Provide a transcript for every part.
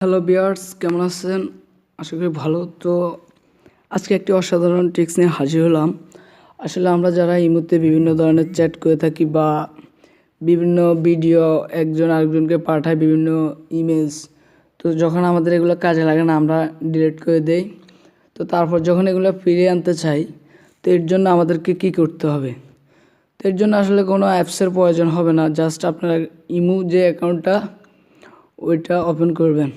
Hello viewers, কেমন আছেন? আশা করি ভালো। তো আজকে একটি অসাধারণ ট্রিক্স নিয়ে হাজির হলাম। আসলে আমরা যারা এই মুহূর্তে বিভিন্ন ধরনের চ্যাট করে থাকি বা বিভিন্ন ভিডিও একজন আরেকজনকে পাঠায়, বিভিন্ন ইমেজ, তো যখন আমাদের এগুলো কাজে লাগে না আমরা ডিলিট করে দেই। তো তারপর যখন এগুলো ফিরিয়ে আনতে চাই, তো এর জন্য আমাদেরকে কী করতে হবে? তো এর জন্য আসলে কোনো অ্যাপসের প্রয়োজন হবে না। জাস্ট আপনারা ইমো যে অ্যাকাউন্টটা ওইটা ওপেন করবেন।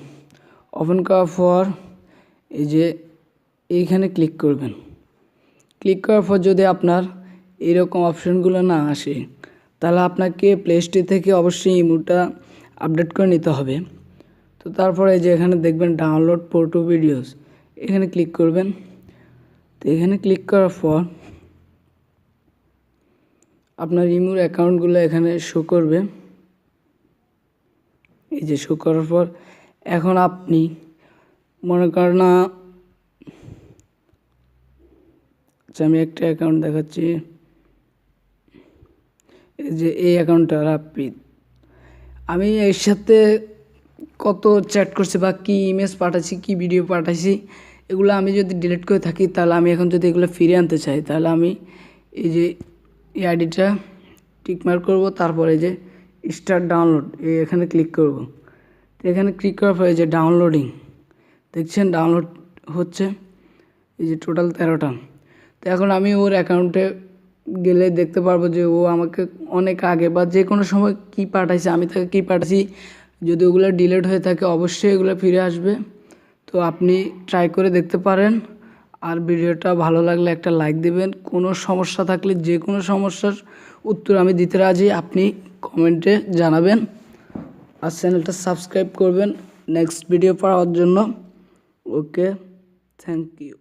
ওপেন করার পর এই যে এইখানে ক্লিক করবেন। ক্লিক করার পর যদি আপনার এরকম অপশনগুলো না আসে, তাহলে আপনাকে প্লে স্টোর থেকে অবশ্যই ইমোটা আপডেট করে নিতে হবে। তো তারপরে যে এখানে দেখবেন ডাউনলোড ফটো ভিডিওস, এখানে ক্লিক করবেন। তো এখানে ক্লিক করার পর আপনার ইমোর অ্যাকাউন্টগুলো এখানে শো করবে। এই যে শো করার পর এখন আপনি মনে করেন না, আচ্ছা আমি একটা অ্যাকাউন্ট দেখাচ্ছি। এই যে এই অ্যাকাউন্টটা রাপিদ, আমি এর সাথে কত চ্যাট করছি বা কী ইমেজ পাঠাচ্ছি, কী ভিডিও পাঠাচ্ছি, এগুলো আমি যদি ডিলিট করে থাকি, তাহলে আমি এখন যদি এগুলো ফিরে আনতে চাই, তাহলে আমি এই যে এই আইডিটা টিকমার্ক করব। তারপরে যে স্টার্ট ডাউনলোড এখানে ক্লিক করব। তো এখানে ক্লিক করার পরে যে ডাউনলোডিং দেখছেন, ডাউনলোড হচ্ছে। এই যে টোটাল 13টা। তো এখন আমি ওর অ্যাকাউন্টে গেলে দেখতে পারবো যে ও আমাকে অনেক আগে বা যে কোনো সময় কী পাঠাইছে, আমি তাকে কী পাঠাইছি। যদি ওগুলো ডিলিট হয়ে থাকে অবশ্যই এগুলো ফিরে আসবে। তো আপনি ট্রাই করে দেখতে পারেন। আর ভিডিওটা ভালো লাগলে একটা লাইক দেবেন। কোনো সমস্যা থাকলে যে কোনো সমস্যার উত্তর আমি দিতে রাজি, আপনি কমেন্টে জানাবেন। আর চ্যানেলটা সাবস্ক্রাইব করবেন নেক্সট ভিডিও পাওয়ার জন্য। ওকে, থ্যাংক ইউ।